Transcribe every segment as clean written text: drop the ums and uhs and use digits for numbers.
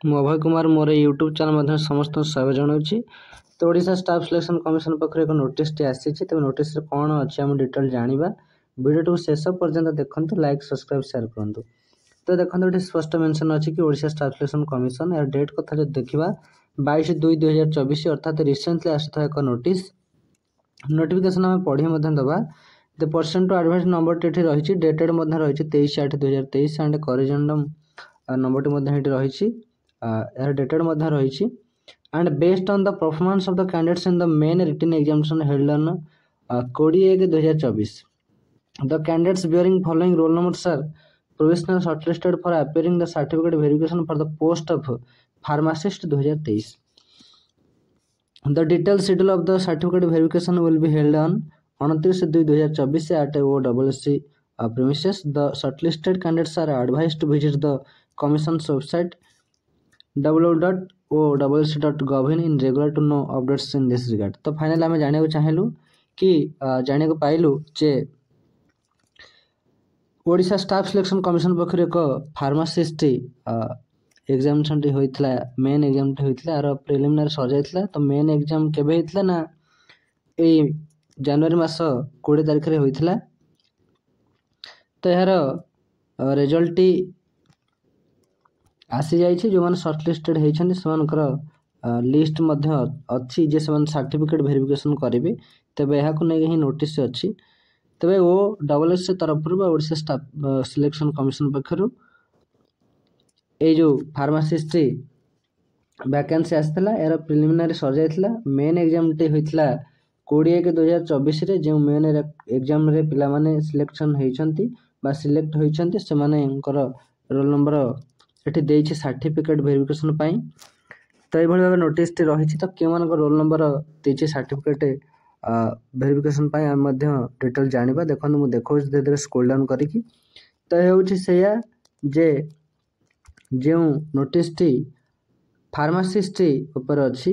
ମୁଁ ଅଭୟ କୁମାର ମୋର YouTube channel ମାଧ୍ୟମରେ ସମସ୍ତଙ୍କୁ ସ୍ୱାଗତ ଜଣାଉଛି। ତ ଓଡ଼ିଶା ଷ୍ଟାଫ୍ ସିଲେକ୍ସନ୍ କମିଶନ ପକ୍ଷରୁ ଏକ ନୋଟିସ୍ଟି ଆସିଛି। ତେବେ ନୋଟିସ୍ରେ କ'ଣ ଅଛି ଆମେ ଡିଟେଲ୍ ଜାଣିବା। ଭିଡ଼ିଓଟିକୁ ଶେଷ ପର୍ଯ୍ୟନ୍ତ ଦେଖନ୍ତୁ, ଲାଇକ୍ ସବସ୍କ୍ରାଇବ୍ ସେୟାର କରନ୍ତୁ। ତ ଦେଖନ୍ତୁ ଏଠି ସ୍ପଷ୍ଟ ମେନ୍ସନ୍ ଅଛି କି ଓଡ଼ିଶା ଷ୍ଟାଫ୍ ସିଲେକ୍ସନ୍ କମିଶନ, ଏହାର ଡେଟ୍ କଥା ଯଦି ଦେଖିବା 22/2/2024 ଅର୍ଥାତ୍ ରିସେଣ୍ଟଲି ଆସିଥିବା ଏକ ନୋଟିସ୍। ନୋଟିଫିକେସନ୍ ଆମେ ପଢ଼ି ମଧ୍ୟ ଦେବା। ଦ ପର୍ସନ୍ ଟୁ ଆଡ଼ଭାଇସ୍ ନମ୍ବରଟି ଏଠି ରହିଛି, ଡେଟେଡ଼ ମଧ୍ୟ ରହିଛି 23/8/2023 ଆଣ୍ଡ କରିଜେଣ୍ଡମ୍ ନମ୍ବରଟି ମଧ୍ୟ ଏଠି ରହିଛି, ଏହାର ଡେଟେଡ଼ ମଧ୍ୟ ରହିଛି। and based on the performance of the candidates in the main written examination held on 20/1/2024 the candidates bearing following roll numbers are provisionally shortlisted for appearing the certificate verification for the post of pharmacist 2023. The detailed schedule of the certificate verification will be held on 29/2/2024 at OCC premises. The shortlisted candidates are advised to visit the commission's website www.occ.gov in regular to know updates in this regard. तो final आम जाना चाहलु कि जाना पाइलु जे Odisha staff selection commission पक्ष एक pharmacist examination होता main exam होता यार प्रिलिमिनारी सर जाता। तो मेन एग्जाम केबे होता ना ये जनवरी मास 20 तारिख रे होता। तो यार रिजल्ट आसी जाइए जो मैंने सर्टलिस्टेड होती से लिस्ट अच्छी जे से सर्टिफिकेट वेरिफिकेशन करेंगे। तेज यह नहीं नोटिस अच्छी तेज OCC तरफ ओडिशा स्टाफ सिलेक्शन कमिशन पक्षर ये जो फार्मासिस्ट वैकेंसी आसाला यार प्रिलिमिनारी सर जाता। मेन एग्जाम टी होता 20/1/2024 जो मेन एग्जाम रे पिला माने सिलेक्शन होती सिलेक्ट होती से रोल नंबर एठी देइछि सर्टिफिकेट वेरिफिकेशन पाई। तो ये भाव नोटिस रही तो क्यों रोल नंबर देइछि सर्टिफिकेट वेरिफिकेशन पाई आम डिटेल जानिबा। देखो मुझे देखो धीरे धीरे स्क्रॉल डाउन करिकी। तो ये होछि सेया जे जो नोटिस फार्मासिस्ट ऊपर अच्छी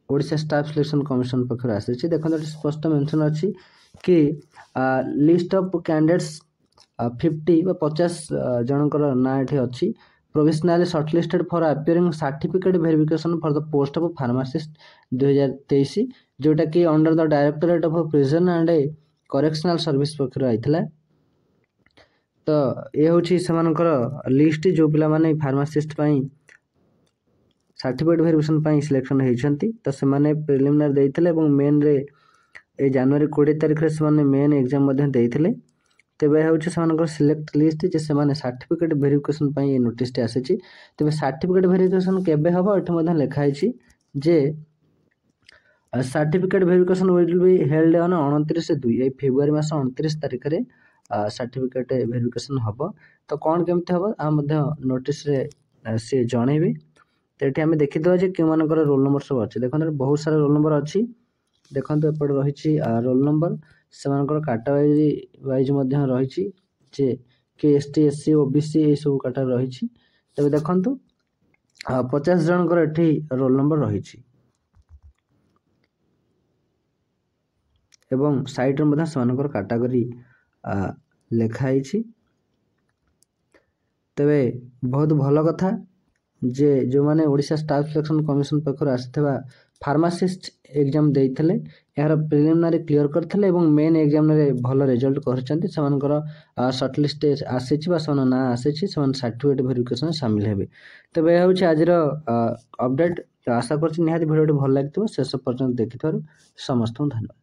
ओडिशा स्टाफ सिलेक्शन कमिशन पक्षर आसी। देखो स्पष्ट मेंशन अच्छी कि लिस्ट ऑफ कैंडिडेट्स 50 जनकर ना ये अच्छी provisionally shortlisted for appearing certificate verification for the post of pharmacist 2023 जोटा कि under the directorate of prison and correctional service पक्षर आइथिला। तो ये होछि सेमानकर लिस्ट जो पिला माने फार्मासिस्ट पई सर्टिफिकेट वेरिफिकेशन पई सिलेक्शन होइछंती। तो से माने प्रिलिमिनरी देइथिले एवं मेन रे ए जनवरी 20 तारिख रे से माने मेन एग्जाम मध्ये देइथिले। तेबे होछि सेमानकर सिलेक्ट लिस्ट जे से माने सर्टिफिकेट वेरिफिकेशन पई नोटिस टे आसीछि। तेबे सर्टिफिकेट वेरिफिकेशन केबे हबो एठी मध्ये लिखा आइछि जे certificate verification will be held on 29/2 ए फेब्रुआरी मास 29 तारिख रे सर्टिफिकेट वेरिफिकेशन हबो। तो कोन केमते हबो आ मध्ये नोटिस रे से जणेबी। तो एठी हम देखि दो जे के मानकर रोल नंबर सब अछि। देखो बहुत सारा रोल नंबर अछि। देखंतु एपड रहिछि रोल नंबर सेमानकर कैटेगरी वाइज मध्ये रहिछि जे के ST SC OBC ए सब कैटेगरी रहिछि। तबे देखंतु 50 जनकर एठी रोल नंबर रहिछि एवं साइट रे मध्ये सेमानकर कैटेगरी लेखा आइछि। तबे बहुत भलो कथा जे जो माने ओडिशा स्टाफ सिलेक्शन कमिशन पक्षर आसीथबा फार्मासिस्ट एग्जाम देइथले यार प्रिलिमिनारी क्लियर करथले एवं मेन एग्जाम रे भलो रिजल्ट करछंती सेमानकर शॉर्टलिस्ट आसीछि बा समान ना आसीछि समान सर्टिफिकेट वेरिफिकेशन शामिल हेबे। तबे यह होछि आजिर अपडेट। आशा करछि निहाती भिडियोटी भल लागितबो। शेष पर्यंत देखिथारु समस्त धन्यवाद।